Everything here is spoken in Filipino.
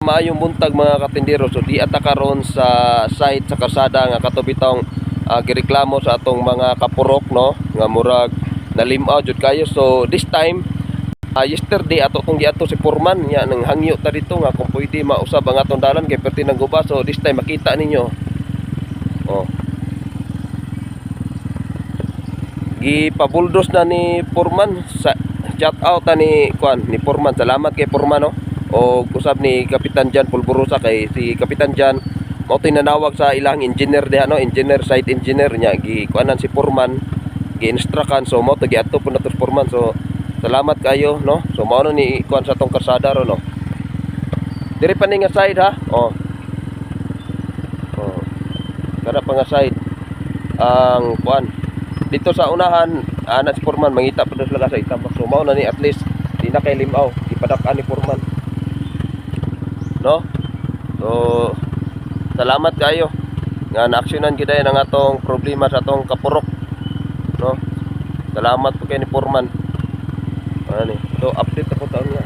Maayong buntag mga katindero. So di ata karon sa site sa kasada nga katubitong gireklamo sa atong mga kapurok, no, nga murag nalimaw jud kayo. So this time yesterday ato tong giadto si Foreman nya nang hangyo ta dito nga kung pwede mausab ang atong dalan kay perti nang guba. So this time makita ninyo, oh, gipabuldos na ni Foreman. Sa shout out ni ni Foreman, salamat kay Foreman, no. O usab ni Kapitan Jan Pulburosa, kay si Kapitan Jan mao tinanawag sa ilang engineer diha, no, engineer, site engineer nya gikuanan si Foreman, gi-instructan. So mao to giadto po nato si Foreman. So salamat kayo, no. So mao na ni kuan sa tong karsada ro, no. Diri pa ni nga side, ha. Oh. Oh. Kada pa nga side ang kuan dito sa unahan, ana si Foreman mangita pa sila sa itambak. So mao na ni at least di na kay limaw, ipadak-an ni Foreman, no. So salamat kayo nga naaksyonan gid ang atong problema sa atong kapurok, no. Salamat po kay ni Foreman. Ano ni? So update ako taon nga.